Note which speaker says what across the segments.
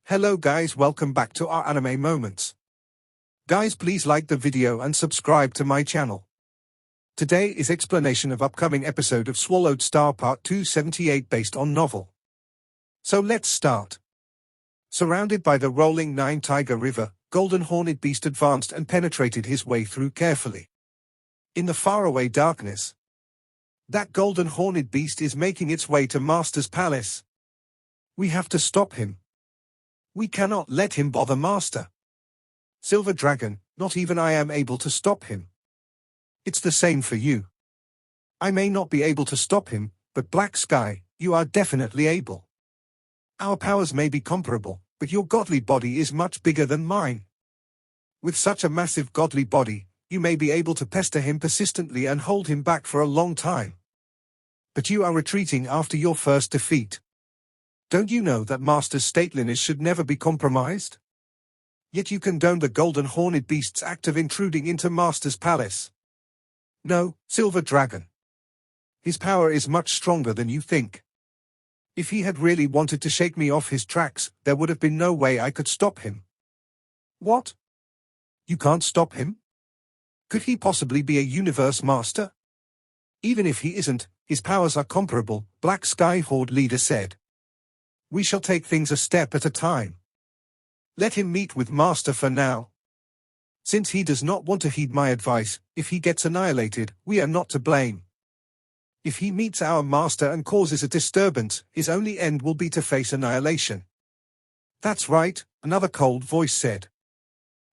Speaker 1: Hello guys, welcome back to our anime moments. Guys, please like the video and subscribe to my channel. Today is explanation of upcoming episode of Swallowed Star Part 278 based on novel. So let's start. Surrounded by the rolling Nine Tiger River, Golden Horned Beast advanced and penetrated his way through carefully. In the faraway darkness, that Golden Horned Beast is making its way to Master's palace. We have to stop him. We cannot let him bother Master. Silver Dragon, not even I am able to stop him. It's the same for you. I may not be able to stop him, but Black Sky, you are definitely able. Our powers may be comparable, but your godly body is much bigger than mine. With such a massive godly body, you may be able to pester him persistently and hold him back for a long time. But you are retreating after your first defeat. Don't you know that Master's stateliness should never be compromised? Yet you condone the Golden Horned Beast's act of intruding into Master's palace. No, Silver Dragon. His power is much stronger than you think. If he had really wanted to shake me off his tracks, there would have been no way I could stop him. What? You can't stop him? Could he possibly be a universe master? Even if he isn't, his powers are comparable, Black Sky Horde leader said. We shall take things a step at a time. Let him meet with Master for now. Since he does not want to heed my advice, if he gets annihilated, we are not to blame. If he meets our Master and causes a disturbance, his only end will be to face annihilation. That's right, another cold voice said.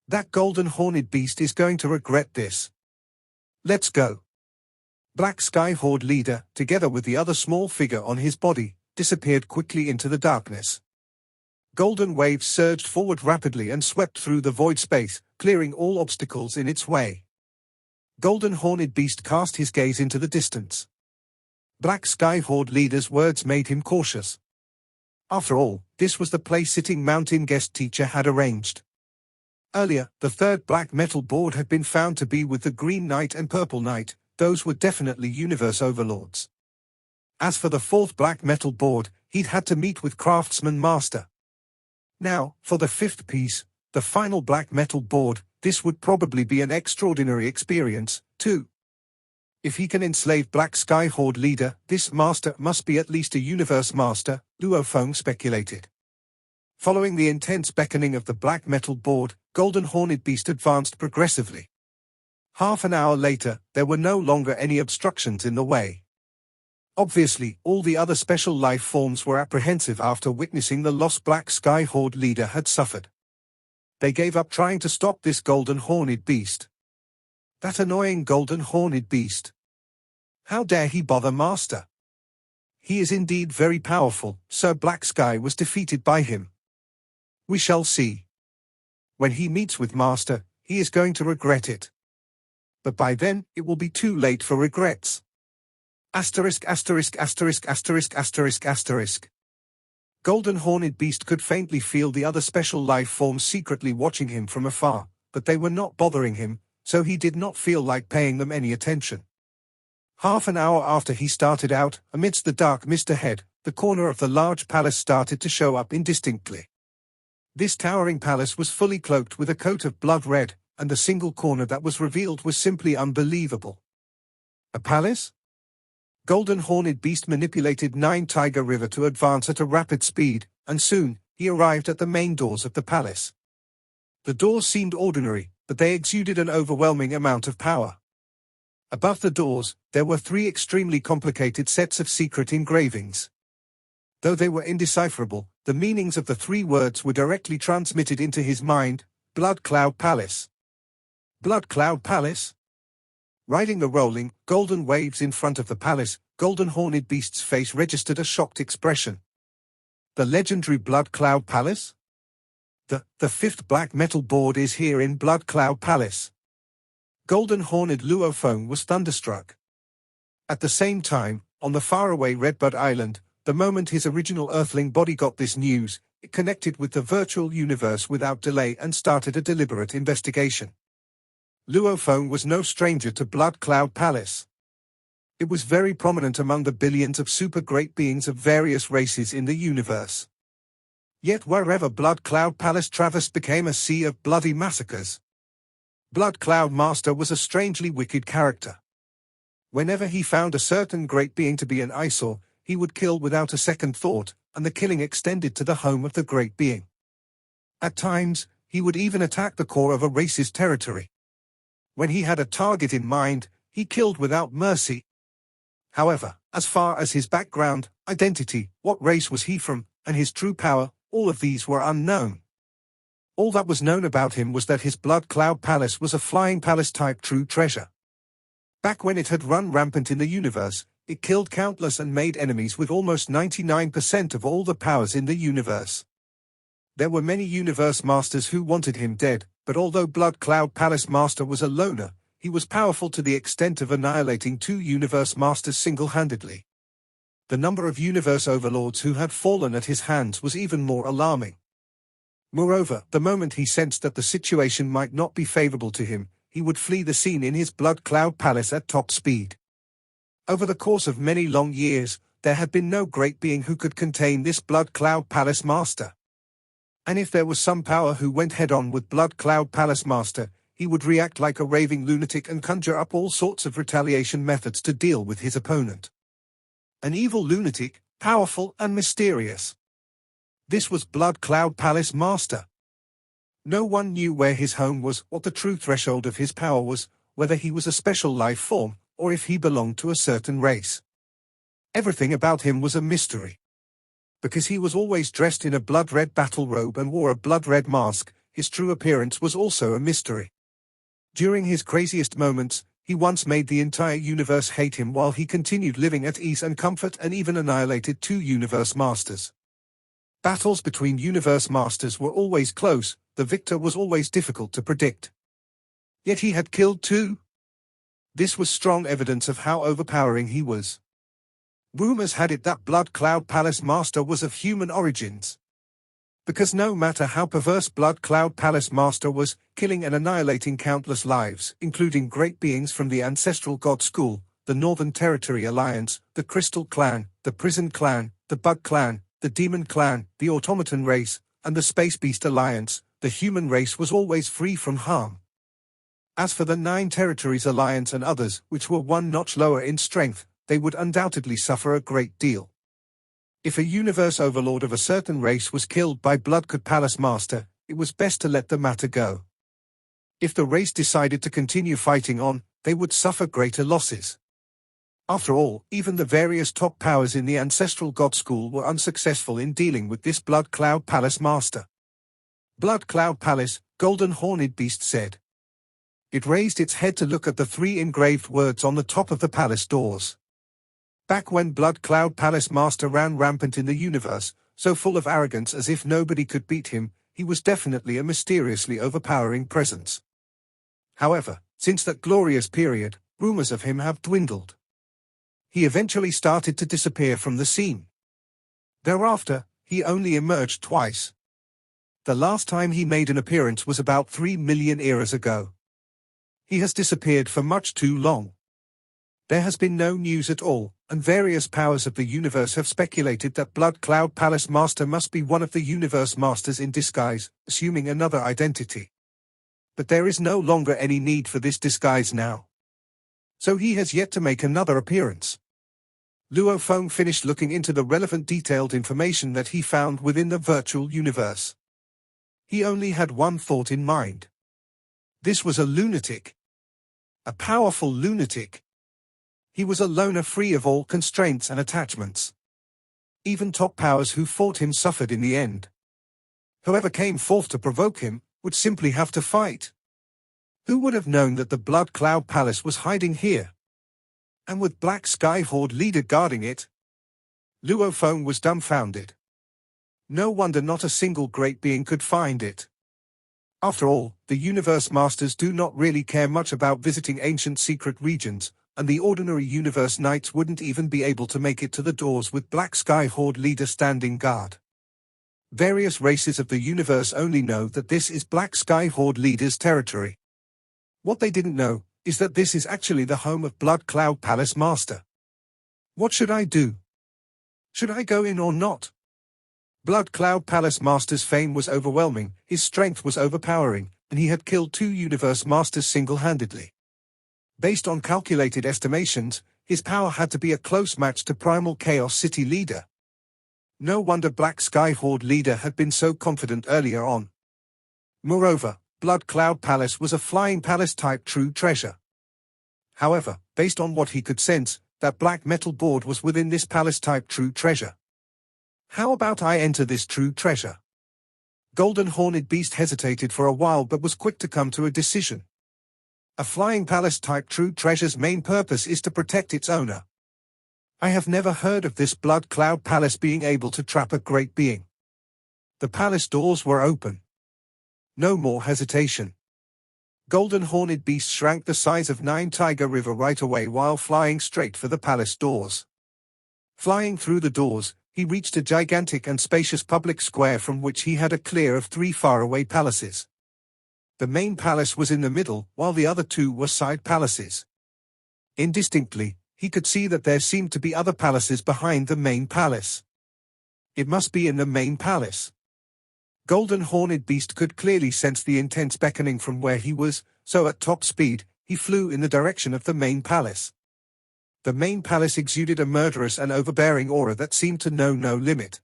Speaker 1: That Golden Horned Beast is going to regret this. Let's go. Black Sky Horde leader, together with the other small figure on his body, disappeared quickly into the darkness. Golden waves surged forward rapidly and swept through the void space, clearing all obstacles in its way. Golden Horned Beast cast his gaze into the distance. Black Sky Horde leader's words made him cautious. After all, this was the place-sitting mountain guest teacher had arranged. Earlier, the third black metal board had been found to be with the Green Knight and Purple Knight. Those were definitely universe overlords. As for the fourth black metal board, he'd had to meet with Craftsman Master. Now, for the fifth piece, the final black metal board, this would probably be an extraordinary experience, too. If he can enslave Black Sky Horde leader, this master must be at least a universe master, Luo Feng speculated. Following the intense beckoning of the black metal board, Golden Horned Beast advanced progressively. Half an hour later, there were no longer any obstructions in the way. Obviously, all the other special life forms were apprehensive after witnessing the loss Black Sky Horde leader had suffered. They gave up trying to stop this Golden Horned Beast. That annoying Golden Horned Beast. How dare he bother Master? He is indeed very powerful, Sir Black Sky was defeated by him. We shall see. When he meets with Master, he is going to regret it. But by then, it will be too late for regrets. Asterisk asterisk asterisk asterisk asterisk asterisk. Golden Horned Beast could faintly feel the other special life forms secretly watching him from afar, but they were not bothering him, so he did not feel like paying them any attention. Half an hour after he started out, amidst the dark mist ahead, the corner of the large palace started to show up indistinctly. This towering palace was fully cloaked with a coat of blood red, and the single corner that was revealed was simply unbelievable. A palace? Golden Horned Beast manipulated Nine Tiger River to advance at a rapid speed, and soon, he arrived at the main doors of the palace. The doors seemed ordinary, but they exuded an overwhelming amount of power. Above the doors, there were three extremely complicated sets of secret engravings. Though they were indecipherable, the meanings of the three words were directly transmitted into his mind: Blood Cloud Palace. Blood Cloud Palace? Riding the rolling, golden waves in front of the palace, Golden Horned Beast's face registered a shocked expression. The legendary Blood Cloud Palace? The fifth black metal board is here in Blood Cloud Palace. Golden Horned Luo Feng was thunderstruck. At the same time, on the faraway Redbud Island, the moment his original Earthling body got this news, it connected with the virtual universe without delay and started a deliberate investigation. Luo Feng was no stranger to Blood Cloud Palace. It was very prominent among the billions of super great beings of various races in the universe. Yet wherever Blood Cloud Palace traversed became a sea of bloody massacres. Blood Cloud Master was a strangely wicked character. Whenever he found a certain great being to be an eyesore, he would kill without a second thought, and the killing extended to the home of the great being. At times, he would even attack the core of a race's territory. When he had a target in mind, he killed without mercy. However, as far as his background, identity, what race was he from, and his true power, all of these were unknown. All that was known about him was that his Blood Cloud Palace was a flying palace-type true treasure. Back when it had run rampant in the universe, it killed countless and made enemies with almost 99% of all the powers in the universe. There were many universe masters who wanted him dead, but although Blood Cloud Palace Master was a loner, he was powerful to the extent of annihilating 2 universe masters single-handedly. The number of universe overlords who had fallen at his hands was even more alarming. Moreover, the moment he sensed that the situation might not be favorable to him, he would flee the scene in his Blood Cloud Palace at top speed. Over the course of many long years, there had been no great being who could contain this Blood Cloud Palace Master. And if there was some power who went head-on with Blood Cloud Palace Master, he would react like a raving lunatic and conjure up all sorts of retaliation methods to deal with his opponent. An evil lunatic, powerful and mysterious. This was Blood Cloud Palace Master. No one knew where his home was, what the true threshold of his power was, whether he was a special life form, or if he belonged to a certain race. Everything about him was a mystery. Because he was always dressed in a blood-red battle robe and wore a blood-red mask, his true appearance was also a mystery. During his craziest moments, he once made the entire universe hate him while he continued living at ease and comfort and even annihilated 2 universe masters. Battles between universe masters were always close, the victor was always difficult to predict. Yet he had killed 2. This was strong evidence of how overpowering he was. Rumors had it that Blood Cloud Palace Master was of human origins. Because no matter how perverse Blood Cloud Palace Master was, killing and annihilating countless lives, including great beings from the Ancestral God School, the Northern Territory Alliance, the Crystal Clan, the Prison Clan, the Bug Clan, the Demon Clan, the Automaton Race, and the Space Beast Alliance, the human race was always free from harm. As for the 9 Territories Alliance and others, which were one notch lower in strength, they would undoubtedly suffer a great deal. If a universe overlord of a certain race was killed by Blood Cloud Palace Master, it was best to let the matter go. If the race decided to continue fighting on, they would suffer greater losses. After all, even the various top powers in the Ancestral God School were unsuccessful in dealing with this Blood Cloud Palace Master. Blood Cloud Palace, Golden Horned Beast said. It raised its head to look at the 3 engraved words on the top of the palace doors. Back when Blood Cloud Palace Master ran rampant in the universe, so full of arrogance as if nobody could beat him, he was definitely a mysteriously overpowering presence. However, since that glorious period, rumors of him have dwindled. He eventually started to disappear from the scene. Thereafter, he only emerged twice. The last time he made an appearance was about 3 million eras ago. He has disappeared for much too long. There has been no news at all, and various powers of the universe have speculated that Blood Cloud Palace Master must be one of the universe masters in disguise, assuming another identity. But there is no longer any need for this disguise now. So he has yet to make another appearance. Luo Feng finished looking into the relevant detailed information that he found within the virtual universe. He only had one thought in mind. This was a lunatic. A powerful lunatic. He was a loner free of all constraints and attachments. Even top powers who fought him suffered in the end. Whoever came forth to provoke him would simply have to fight. Who would have known that the Blood Cloud Palace was hiding here? And with Black Sky Horde leader guarding it? Luo Feng was dumbfounded. No wonder not a single great being could find it. After all, the Universe Masters do not really care much about visiting ancient secret regions, and the ordinary Universe Knights wouldn't even be able to make it to the doors with Black Sky Horde leader standing guard. Various races of the universe only know that this is Black Sky Horde leader's territory. What they didn't know is that this is actually the home of Blood Cloud Palace Master. What should I do? Should I go in or not? Blood Cloud Palace Master's fame was overwhelming, his strength was overpowering, and he had killed 2 Universe Masters single-handedly. Based on calculated estimations, his power had to be a close match to Primal Chaos City leader. No wonder Black Sky Horde leader had been so confident earlier on. Moreover, Blood Cloud Palace was a flying palace-type true treasure. However, based on what he could sense, that black metal board was within this palace-type true treasure. How about I enter this true treasure? Golden Horned Beast hesitated for a while but was quick to come to a decision. A flying palace-type true treasure's main purpose is to protect its owner. I have never heard of this Blood Cloud Palace being able to trap a great being. The palace doors were open. No more hesitation. Golden Horned Beast shrank the size of 9 Tiger River right away while flying straight for the palace doors. Flying through the doors, he reached a gigantic and spacious public square from which he had a clear of 3 faraway palaces. The main palace was in the middle, while the other 2 were side palaces. Indistinctly, he could see that there seemed to be other palaces behind the main palace. It must be in the main palace. Golden Horned Beast could clearly sense the intense beckoning from where he was, so at top speed, he flew in the direction of the main palace. The main palace exuded a murderous and overbearing aura that seemed to know no limit.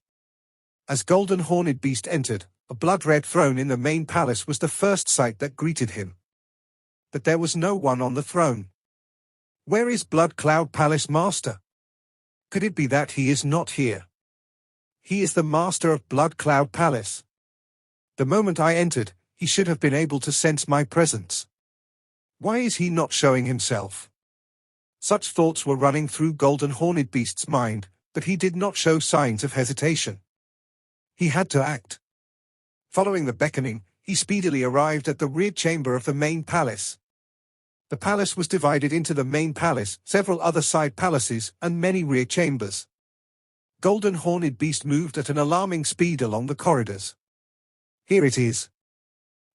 Speaker 1: As Golden Horned Beast entered, a blood-red throne in the main palace was the first sight that greeted him. But there was no one on the throne. Where is Blood Cloud Palace Master? Could it be that he is not here? He is the master of Blood Cloud Palace. The moment I entered, he should have been able to sense my presence. Why is he not showing himself? Such thoughts were running through Golden Horned Beast's mind, but he did not show signs of hesitation. He had to act. Following the beckoning, he speedily arrived at the rear chamber of the main palace. The palace was divided into the main palace, several other side palaces, and many rear chambers. Golden Horned Beast moved at an alarming speed along the corridors. Here it is.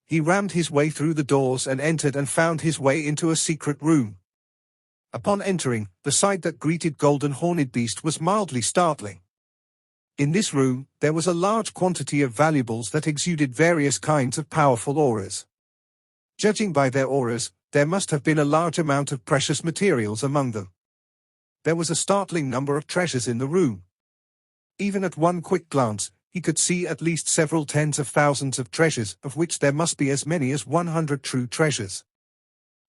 Speaker 1: He rammed his way through the doors and entered and found his way into a secret room. Upon entering, the sight that greeted Golden Horned Beast was mildly startling. In this room, there was a large quantity of valuables that exuded various kinds of powerful auras. Judging by their auras, there must have been a large amount of precious materials among them. There was a startling number of treasures in the room. Even at one quick glance, he could see at least several tens of thousands of treasures, of which there must be as many as 100 true treasures.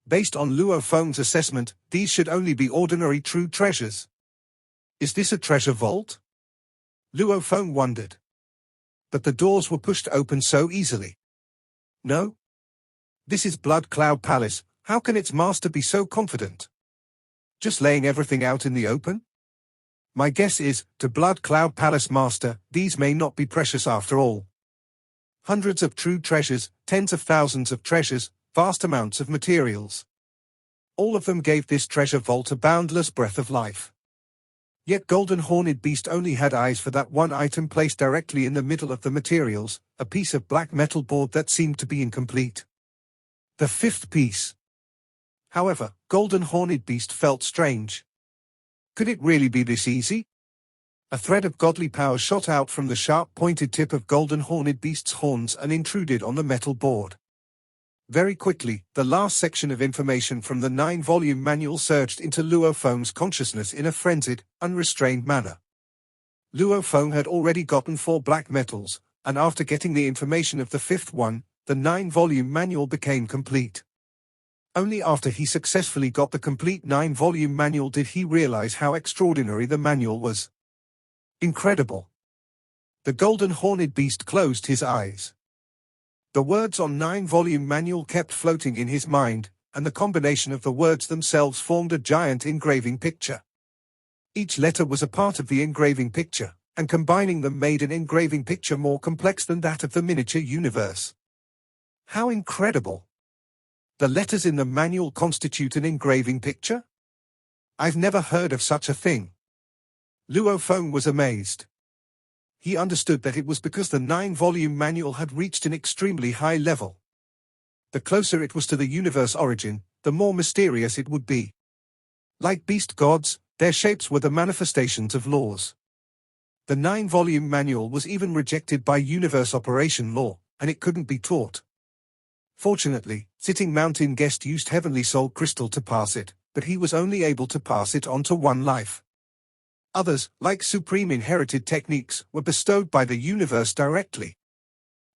Speaker 1: Based on Luo Feng's assessment, these should only be ordinary true treasures. Is this a treasure vault? Luo Feng wondered. But the doors were pushed open so easily. No? This is Blood Cloud Palace, how can its master be so confident? Just laying everything out in the open? My guess is, to Blood Cloud Palace Master, these may not be precious after all. Hundreds of true treasures, tens of thousands of treasures, vast amounts of materials. All of them gave this treasure vault a boundless breath of life. Yet Golden Horned Beast only had eyes for that one item placed directly in the middle of the materials, a piece of black metal board that seemed to be incomplete. The 5th piece. However, Golden Horned Beast felt strange. Could it really be this easy? A thread of godly power shot out from the sharp-pointed tip of Golden Horned Beast's horns and intruded on the metal board. Very quickly, the last section of information from the 9-volume manual surged into Luo Feng's consciousness in a frenzied, unrestrained manner. Luo Feng had already gotten 4 black metals, and after getting the information of the 5th one, the 9-volume manual became complete. Only after he successfully got the complete 9-volume manual did he realize how extraordinary the manual was. Incredible. The Golden Horned Beast closed his eyes. The words on 9-volume manual kept floating in his mind, and the combination of the words themselves formed a giant engraving picture. Each letter was a part of the engraving picture, and combining them made an engraving picture more complex than that of the miniature universe. How incredible! The letters in the manual constitute an engraving picture? I've never heard of such a thing. Luo Feng was amazed. He understood that it was because the 9-volume manual had reached an extremely high level. The closer it was to the universe origin, the more mysterious it would be. Like beast gods, their shapes were the manifestations of laws. The 9-volume manual was even rejected by universe operation law, and it couldn't be taught. Fortunately, Sitting Mountain Guest used Heavenly Soul Crystal to pass it, but he was only able to pass it on to one life. Others, like Supreme Inherited Techniques, were bestowed by the universe directly.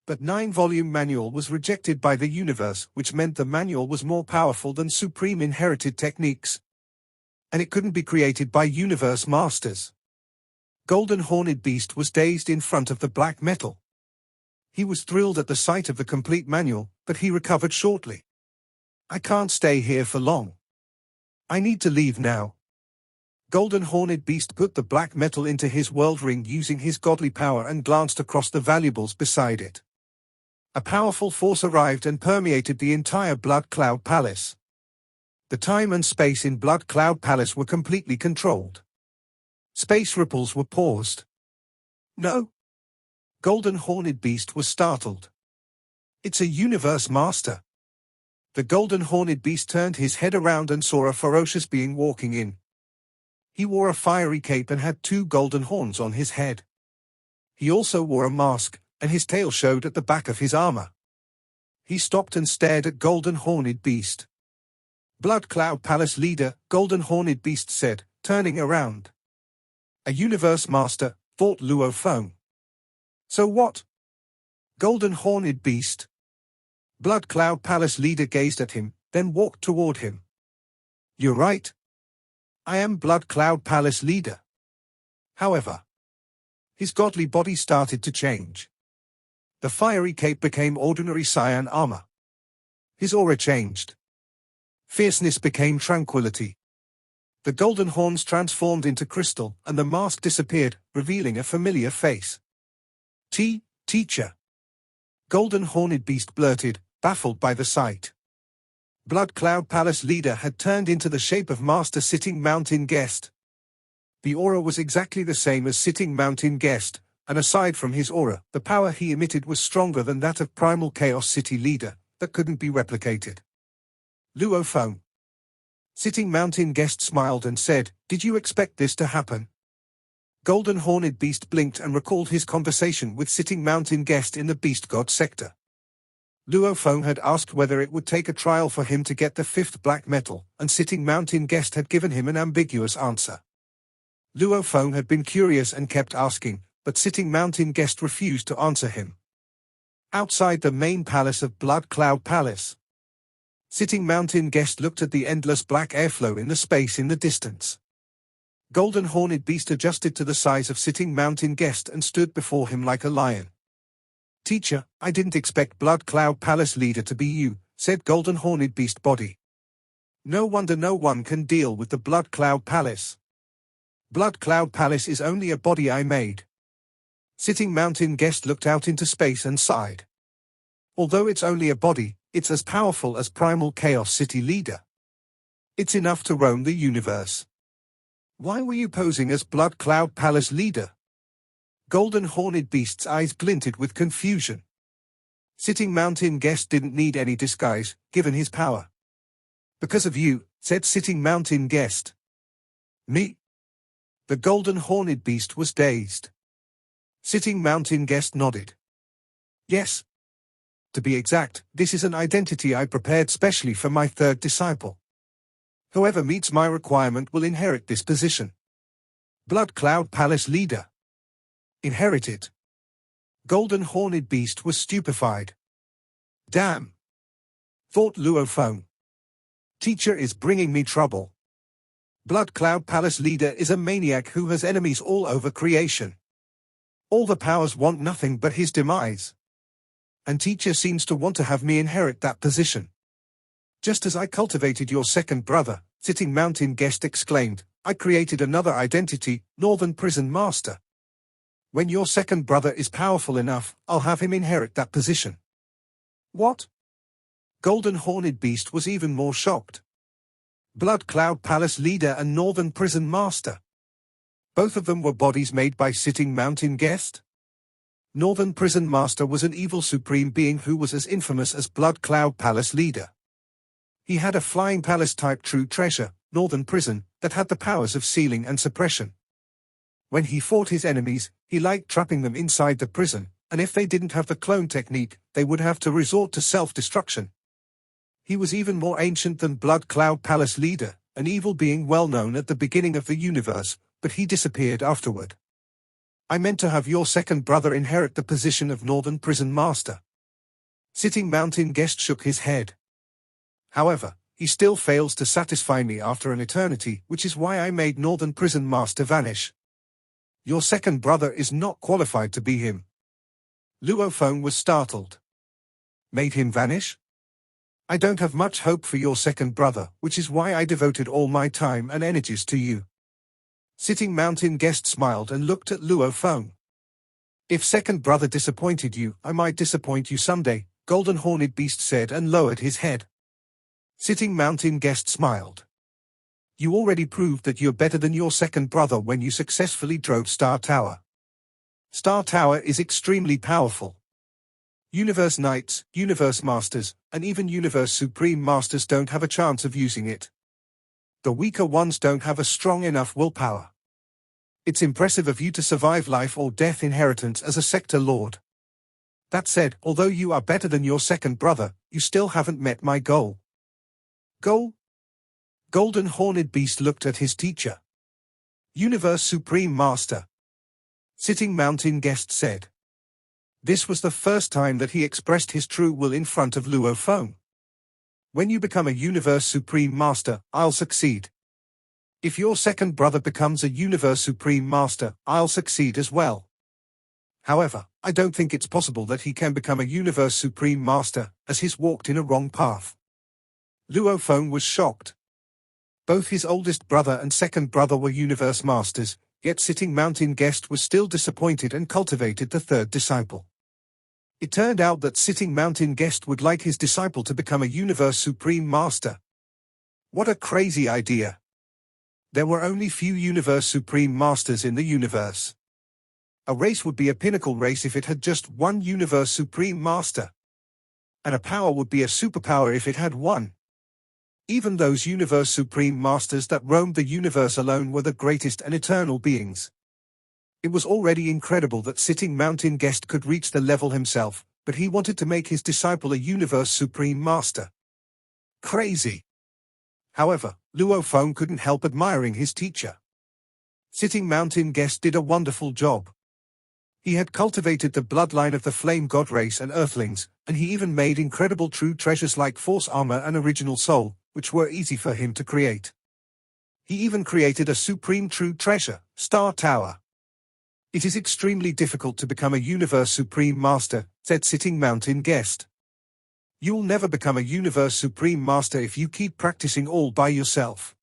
Speaker 1: But 9-volume manual was rejected by the universe, which meant the manual was more powerful than Supreme Inherited Techniques. And it couldn't be created by universe masters. Golden Horned Beast was dazed in front of the black metal. He was thrilled at the sight of the complete manual, but he recovered shortly. I can't stay here for long. I need to leave now. Golden Horned Beast put the black metal into his world ring using his godly power and glanced across the valuables beside it. A powerful force arrived and permeated the entire Blood Cloud Palace. The time and space in Blood Cloud Palace were completely controlled. Space ripples were paused. No. Golden Horned Beast was startled. It's a universe master. The Golden Horned Beast turned his head around and saw a ferocious being walking in. He wore a fiery cape and had 2 golden horns on his head. He also wore a mask, and his tail showed at the back of his armor. He stopped and stared at Golden Horned Beast. Blood Cloud Palace leader, Golden Horned Beast said, turning around. A universe master, thought Luo Feng. So what? Golden Horned Beast. Blood Cloud Palace leader gazed at him, then walked toward him. You're right. I am Blood Cloud Palace leader. However, his godly body started to change. The fiery cape became ordinary cyan armor. His aura changed. Fierceness became tranquility. The golden horns transformed into crystal, and the mask disappeared, revealing a familiar face. Teacher. Golden Horned Beast blurted, baffled by the sight. Blood Cloud Palace leader had turned into the shape of Master Sitting Mountain Guest. The aura was exactly the same as Sitting Mountain Guest, and aside from his aura, the power he emitted was stronger than that of Primal Chaos City leader, that couldn't be replicated. Luo Feng. Sitting Mountain Guest smiled and said, Did you expect this to happen? Golden Horned Beast blinked and recalled his conversation with Sitting Mountain Guest in the Beast God sector. Luo Feng had asked whether it would take a trial for him to get the 5th black metal, and Sitting Mountain Guest had given him an ambiguous answer. Luo Feng had been curious and kept asking, but Sitting Mountain Guest refused to answer him. Outside the main palace of Blood Cloud Palace, Sitting Mountain Guest looked at the endless black airflow in the space in the distance. Golden Horned Beast adjusted to the size of Sitting Mountain Guest and stood before him like a lion. Teacher, I didn't expect Blood Cloud Palace leader to be you, said Golden Horned Beast body. No wonder no one can deal with the Blood Cloud Palace. Blood Cloud Palace is only a body I made. Sitting Mountain Guest looked out into space and sighed. Although it's only a body, it's as powerful as Primal Chaos City leader. It's enough to roam the universe. Why were you posing as Blood Cloud Palace leader? Golden Horned Beast's eyes glinted with confusion. Sitting Mountain Guest didn't need any disguise, given his power. Because of you, said Sitting Mountain Guest. Me? The Golden Horned Beast was dazed. Sitting Mountain Guest nodded. Yes. To be exact, this is an identity I prepared specially for my 3rd disciple. Whoever meets my requirement will inherit this position. Blood Cloud Palace leader. Inherit it. Golden Horned Beast was stupefied. Damn. Thought Luo Feng. Teacher is bringing me trouble. Blood Cloud Palace leader is a maniac who has enemies all over creation. All the powers want nothing but his demise. And teacher seems to want to have me inherit that position. Just as I cultivated your 2nd brother, Sitting Mountain Guest exclaimed, I created another identity, Northern Prison Master. When your 2nd brother is powerful enough, I'll have him inherit that position. What? Golden Horned Beast was even more shocked. Blood Cloud Palace leader and Northern Prison Master. Both of them were bodies made by Sitting Mountain Guest? Northern Prison Master was an evil supreme being who was as infamous as Blood Cloud Palace leader. He had a flying palace-type true treasure, Northern Prison, that had the powers of sealing and suppression. When he fought his enemies, he liked trapping them inside the prison, and if they didn't have the clone technique, they would have to resort to self-destruction. He was even more ancient than Blood Cloud Palace leader, an evil being well known at the beginning of the universe, but he disappeared afterward. I meant to have your second brother inherit the position of Northern Prison Master. Sitting Mountain Guest shook his head. However, he still fails to satisfy me after an eternity, which is why I made Northern Prison Master vanish. Your second brother is not qualified to be him. Luo Feng was startled. Made him vanish? I don't have much hope for your second brother, which is why I devoted all my time and energies to you. Sitting Mountain Guest smiled and looked at Luo Feng. If second brother disappointed you, I might disappoint you someday, Golden Horned Beast said and lowered his head. Sitting Mountain Guest smiled. You already proved that you're better than your second brother when you successfully drove Star Tower. Star Tower is extremely powerful. Universe Knights, Universe Masters, and even Universe Supreme Masters don't have a chance of using it. The weaker ones don't have a strong enough willpower. It's impressive of you to survive life or death inheritance as a Sector Lord. That said, although you are better than your second brother, you still haven't met my goal. Goal? Golden Horned Beast looked at his teacher. Universe Supreme Master. Sitting Mountain Guest said. This was the first time that he expressed his true will in front of Luo Feng. When you become a Universe Supreme Master, I'll succeed. If your second brother becomes a Universe Supreme Master, I'll succeed as well. However, I don't think it's possible that he can become a Universe Supreme Master, as he's walked in a wrong path. Luo Feng was shocked. Both his oldest brother and second brother were Universe Masters, yet Sitting Mountain Guest was still disappointed and cultivated the third disciple. It turned out that Sitting Mountain Guest would like his disciple to become a Universe Supreme Master. What a crazy idea. There were only few Universe Supreme Masters in the universe. A race would be a pinnacle race if it had just one Universe Supreme Master. And a power would be a superpower if it had one. Even those Universe Supreme Masters that roamed the universe alone were the greatest and eternal beings. It was already incredible that Sitting Mountain Guest could reach the level himself, but he wanted to make his disciple a Universe Supreme Master. Crazy. However, Luo Feng couldn't help admiring his teacher. Sitting Mountain Guest did a wonderful job. He had cultivated the bloodline of the Flame God race and Earthlings, and he even made incredible true treasures like Force Armor and Original Soul, which were easy for him to create. He even created a supreme true treasure, Star Tower. It is extremely difficult to become a Universe Supreme Master, said Sitting Mountain Guest. You'll never become a Universe Supreme Master if you keep practicing all by yourself.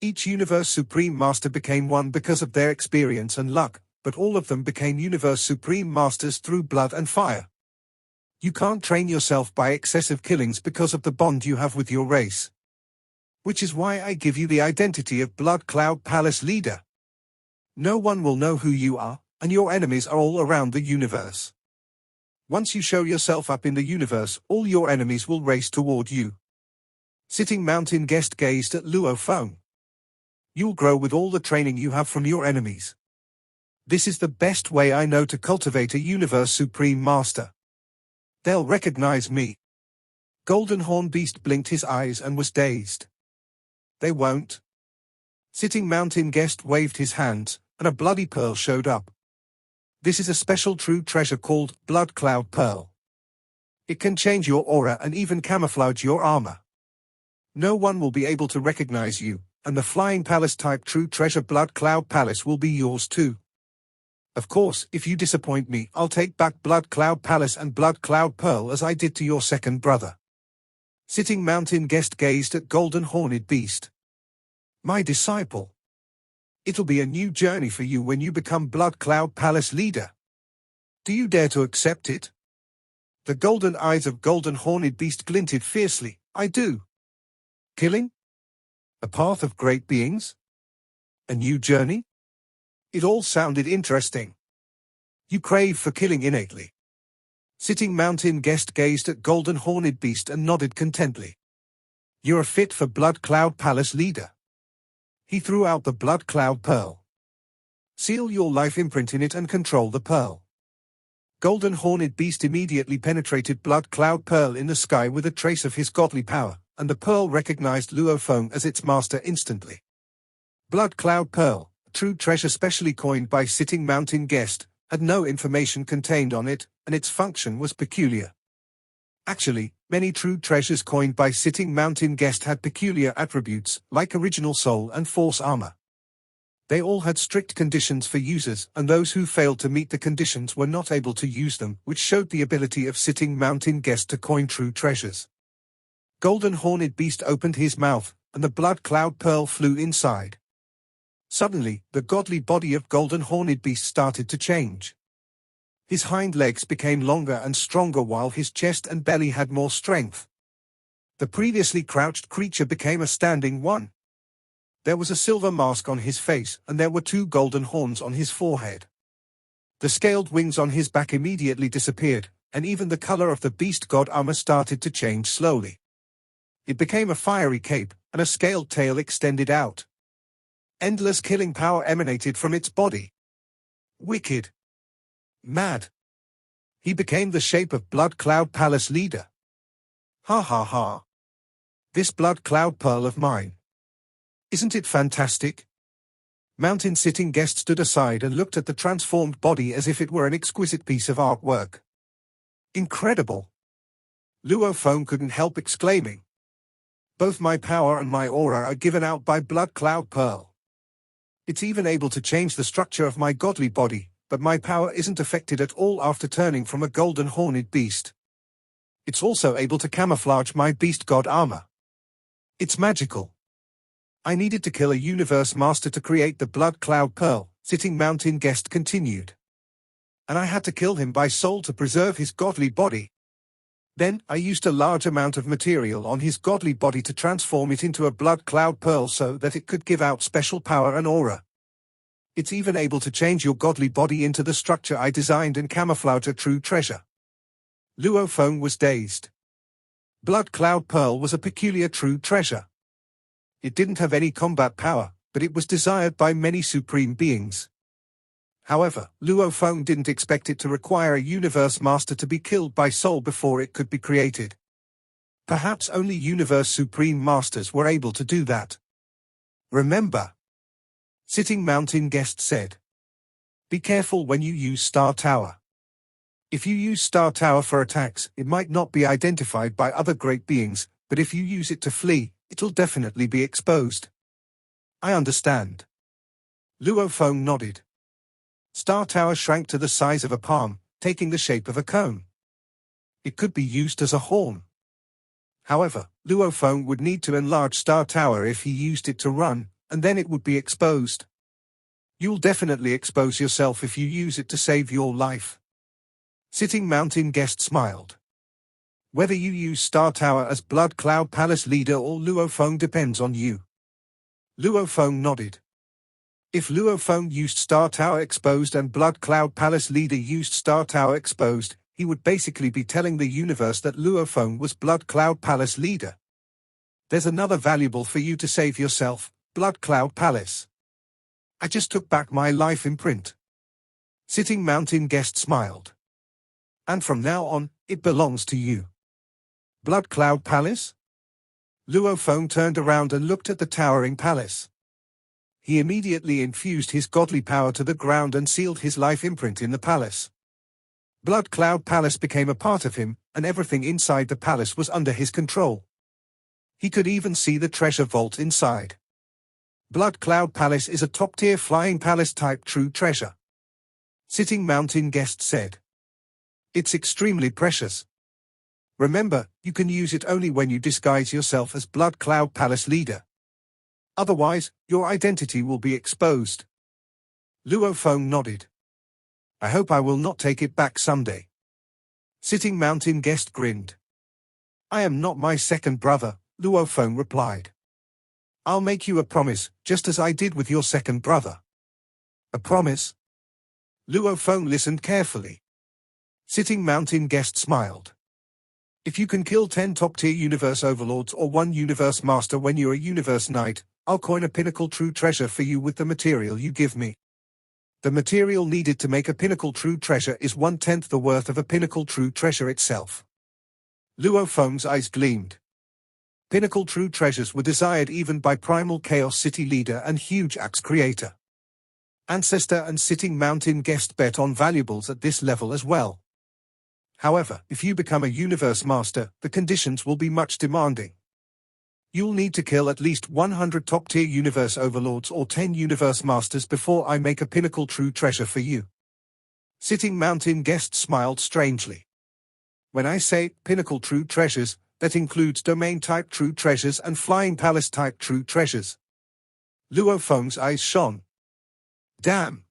Speaker 1: Each Universe Supreme Master became one because of their experience and luck, but all of them became Universe Supreme Masters through blood and fire. You can't train yourself by excessive killings because of the bond you have with your race. Which is why I give you the identity of Blood Cloud Palace leader. No one will know who you are, and your enemies are all around the universe. Once you show yourself up in the universe, all your enemies will race toward you. Sitting Mountain Guest gazed at Luo Feng. You'll grow with all the training you have from your enemies. This is the best way I know to cultivate a Universe Supreme Master. They'll recognize me. Golden Horn Beast blinked his eyes and was dazed. They won't. Sitting Mountain Guest waved his hands, and a bloody pearl showed up. This is a special true treasure called Blood Cloud Pearl. It can change your aura and even camouflage your armor. No one will be able to recognize you, and the Flying Palace type true treasure Blood Cloud Palace will be yours too. Of course, if you disappoint me, I'll take back Blood Cloud Palace and Blood Cloud Pearl as I did to your second brother. Sitting Mountain Guest gazed at Golden Horned Beast. My disciple. It'll be a new journey for you when you become Blood Cloud Palace leader. Do you dare to accept it? The golden eyes of Golden Horned Beast glinted fiercely. I do. Killing? A path of great beings? A new journey? It all sounded interesting. You crave for killing innately. Sitting Mountain Guest gazed at Golden Horned Beast and nodded contently. You're a fit for Blood Cloud Palace leader. He threw out the Blood Cloud Pearl. Seal your life imprint in it and control the pearl. Golden Horned Beast immediately penetrated Blood Cloud Pearl in the sky with a trace of his godly power, and the pearl recognized Luo Feng as its master instantly. Blood Cloud Pearl, a true treasure specially coined by Sitting Mountain Guest, had no information contained on it, and its function was peculiar. Actually, many true treasures coined by Sitting Mountain Guest had peculiar attributes, like original soul and force armor. They all had strict conditions for users, and those who failed to meet the conditions were not able to use them, which showed the ability of Sitting Mountain Guest to coin true treasures. Golden Horned Beast opened his mouth, and the Blood Cloud Pearl flew inside. Suddenly, the godly body of Golden Horned Beast started to change. His hind legs became longer and stronger while his chest and belly had more strength. The previously crouched creature became a standing one. There was a silver mask on his face, and there were 2 golden horns on his forehead. The scaled wings on his back immediately disappeared, and even the color of the beast god armor started to change slowly. It became a fiery cape, and a scaled tail extended out. Endless killing power emanated from its body. Wicked. Mad. He became the shape of Blood Cloud Palace leader. Ha ha ha. This Blood Cloud Pearl of mine. Isn't it fantastic? Mountain Sitting Guest stood aside and looked at the transformed body as if it were an exquisite piece of artwork. Incredible. Luo Feng couldn't help exclaiming. Both my power and my aura are given out by Blood Cloud Pearl. It's even able to change the structure of my godly body, but my power isn't affected at all after turning from a golden horned beast. It's also able to camouflage my beast god armor. It's magical. I needed to kill a universe master to create the Blood Cloud Pearl, Sitting Mountain Guest continued. And I had to kill him by soul to preserve his godly body. Then, I used a large amount of material on his godly body to transform it into a Blood Cloud Pearl so that it could give out special power and aura. It's even able to change your godly body into the structure I designed and camouflage a true treasure. Luo Feng was dazed. Blood Cloud Pearl was a peculiar true treasure. It didn't have any combat power, but it was desired by many supreme beings. However, Luo Feng didn't expect it to require a universe master to be killed by soul before it could be created. Perhaps only universe supreme masters were able to do that. Remember, Sitting Mountain Guest said, be careful when you use Star Tower. If you use Star Tower for attacks, it might not be identified by other great beings, but if you use it to flee, it'll definitely be exposed. I understand. Luo Feng nodded. Star Tower shrank to the size of a palm, taking the shape of a cone. It could be used as a horn. However, Luo Feng would need to enlarge Star Tower if he used it to run, and then it would be exposed. You'll definitely expose yourself if you use it to save your life. Sitting Mountain Guest smiled. Whether you use Star Tower as Blood Cloud Palace leader or Luo Feng depends on you. Luo Feng nodded. If Luo Feng used Star Tower exposed and Blood Cloud Palace leader used Star Tower exposed, he would basically be telling the universe that Luo Feng was Blood Cloud Palace leader. There's another valuable for you to save yourself, Blood Cloud Palace. I just took back my life imprint. Sitting Mountain Guest smiled. And from now on, it belongs to you. Blood Cloud Palace? Luo Feng turned around and looked at the towering palace. He immediately infused his godly power to the ground and sealed his life imprint in the palace. Blood Cloud Palace became a part of him, and everything inside the palace was under his control. He could even see the treasure vault inside. Blood Cloud Palace is a top-tier flying palace-type true treasure. Sitting Mountain Guest said. It's extremely precious. Remember, you can use it only when you disguise yourself as Blood Cloud Palace leader. Otherwise, your identity will be exposed. Luo Feng nodded. I hope I will not take it back someday. Sitting Mountain Guest grinned. I am not my second brother, Luo Feng replied. I'll make you a promise, just as I did with your second brother. A promise? Luo Feng listened carefully. Sitting Mountain Guest smiled. If you can kill 10 top-tier universe overlords or 1 universe master when you're a universe knight, I'll coin a pinnacle true treasure for you with the material you give me. The material needed to make a pinnacle true treasure is 1/10 the worth of a pinnacle true treasure itself. Luo Feng's eyes gleamed. Pinnacle true treasures were desired even by primal Chaos City leader and huge axe creator. Ancestor and sitting mountain guest bet on valuables at this level as well. However, if you become a universe master, the conditions will be much demanding. You'll need to kill at least 100 top-tier universe overlords or 10 universe masters before I make a pinnacle true treasure for you. Sitting mountain guest smiled strangely. When I say pinnacle true treasures, that includes domain-type true treasures and flying palace-type true treasures. Luo Feng's eyes shone. Damn!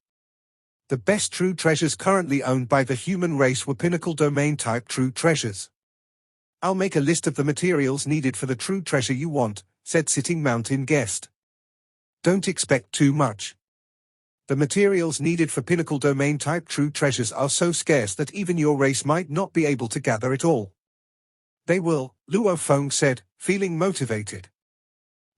Speaker 1: The best true treasures currently owned by the human race were pinnacle domain-type true treasures. I'll make a list of the materials needed for the true treasure you want, said Sitting Mountain Guest. Don't expect too much. The materials needed for pinnacle domain-type true treasures are so scarce that even your race might not be able to gather it all. They will, Luo Feng said, feeling motivated.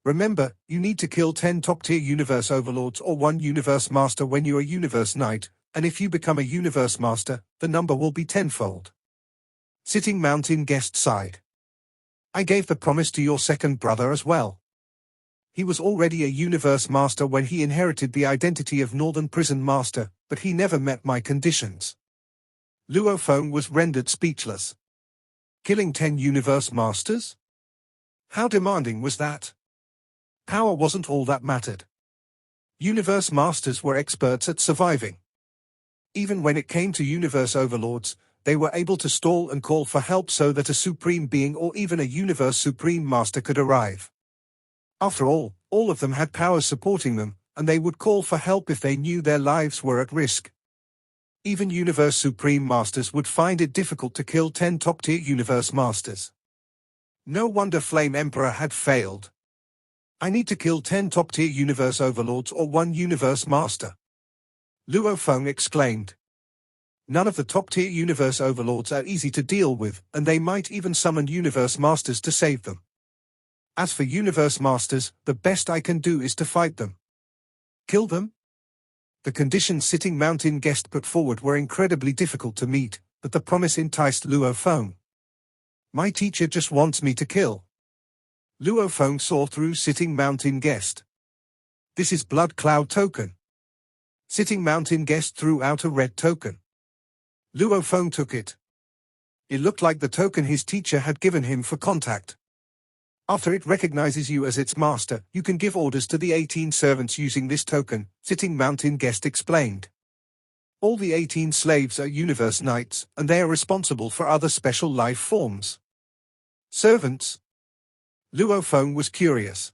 Speaker 1: Remember, you need to kill 10 top-tier universe overlords or 1 universe master when you're a universe knight, and if you become a universe master, the number will be tenfold. Sitting Mountain Guest sighed. I gave the promise to your second brother as well. He was already a universe master when he inherited the identity of Northern Prison Master, but he never met my conditions. Luo Feng was rendered speechless. Killing 10 universe masters? How demanding was that? Power wasn't all that mattered. Universe masters were experts at surviving. Even when it came to universe overlords, they were able to stall and call for help so that a supreme being or even a universe supreme master could arrive. After all of them had powers supporting them, and they would call for help if they knew their lives were at risk. Even universe supreme masters would find it difficult to kill 10 top-tier universe masters. No wonder Flame Emperor had failed. I need to kill 10 top-tier universe overlords or 1 universe master. Luo Feng exclaimed. None of the top-tier universe overlords are easy to deal with, and they might even summon universe masters to save them. As for universe masters, the best I can do is to fight them. Kill them? The conditions Sitting Mountain Guest put forward were incredibly difficult to meet, but the promise enticed Luo Feng. My teacher just wants me to kill. Luo Feng saw through Sitting Mountain Guest. This is Blood Cloud Token. Sitting Mountain Guest threw out a red token. Luo Feng took it. It looked like the token his teacher had given him for contact. After it recognizes you as its master, you can give orders to the 18 servants using this token, Sitting Mountain Guest explained. All the 18 slaves are universe knights, and they are responsible for other special life forms. Servants? Luo Feng was curious.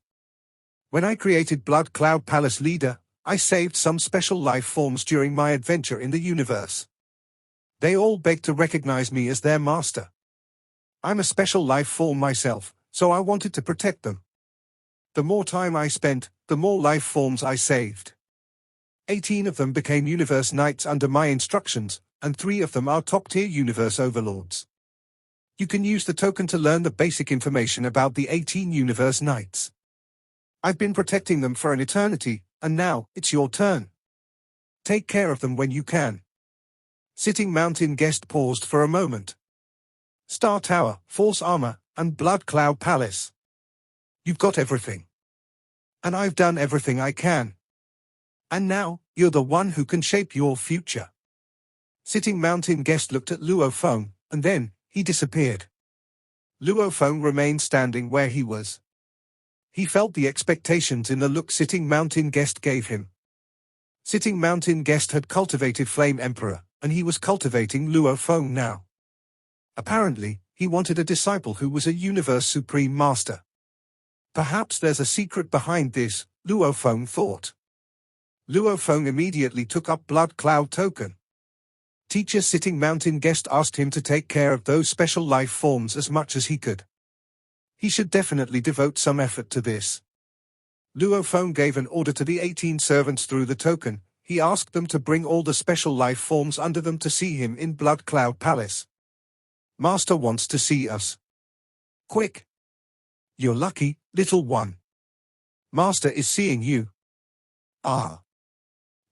Speaker 1: When I created Blood Cloud Palace Leader, I saved some special life forms during my adventure in the universe. They all begged to recognize me as their master. I'm a special life form myself, so I wanted to protect them. The more time I spent, the more life forms I saved. 18 of them became universe knights under my instructions, and 3 of them are top-tier universe overlords. You can use the token to learn the basic information about the 18 universe knights. I've been protecting them for an eternity, and now, it's your turn. Take care of them when you can. Sitting Mountain Guest paused for a moment. Star Tower, Force Armor, and Blood Cloud Palace. You've got everything. And I've done everything I can. And now, you're the one who can shape your future. Sitting Mountain Guest looked at Luo Feng, and then, he disappeared. Luo Feng remained standing where he was. He felt the expectations in the look Sitting Mountain Guest gave him. Sitting Mountain Guest had cultivated Flame Emperor, and he was cultivating Luo Feng now. Apparently, he wanted a disciple who was a universe supreme master. Perhaps there's a secret behind this, Luo Feng thought. Luo Feng immediately took up Blood Cloud Token. Teacher Sitting Mountain Guest asked him to take care of those special life forms as much as he could. He should definitely devote some effort to this. Luo Feng gave an order to the 18 servants through the token. He asked them to bring all the special life forms under them to see him in Blood Cloud Palace. Master wants to see us. Quick! You're lucky, little one. Master is seeing you. Ah.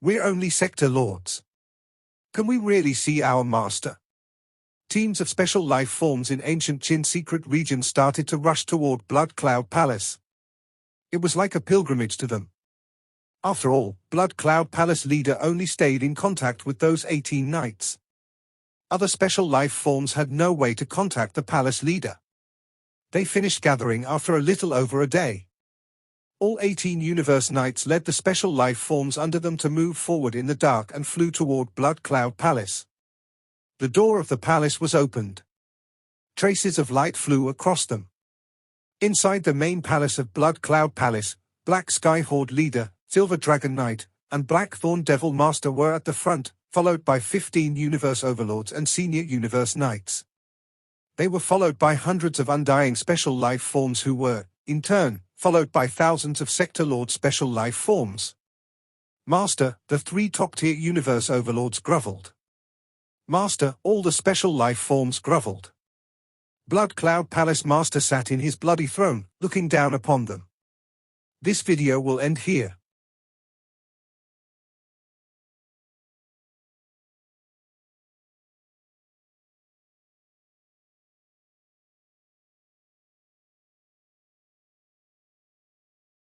Speaker 1: We're only sector lords. Can we really see our master? Teams of special life forms in ancient Qin secret regions started to rush toward Blood Cloud Palace. It was like a pilgrimage to them. After all, Blood Cloud Palace leader only stayed in contact with those 18 knights. Other special life forms had no way to contact the palace leader. They finished gathering after a little over a day. All 18 Universe Knights led the special life forms under them to move forward in the dark and flew toward Blood Cloud Palace. The door of the palace was opened. Traces of light flew across them. Inside the main palace of Blood Cloud Palace, Black Sky Horde leader, Silver Dragon Knight, and Blackthorn Devil Master were at the front, followed by 15 Universe Overlords and Senior Universe Knights. They were followed by hundreds of undying special life forms who were, in turn, followed by thousands of Sector Lord special life forms. Master, the 3 top-tier Universe Overlords groveled. Master, all the special life forms groveled. Blood Cloud Palace Master sat in his bloody throne, looking down upon them. This video will end here.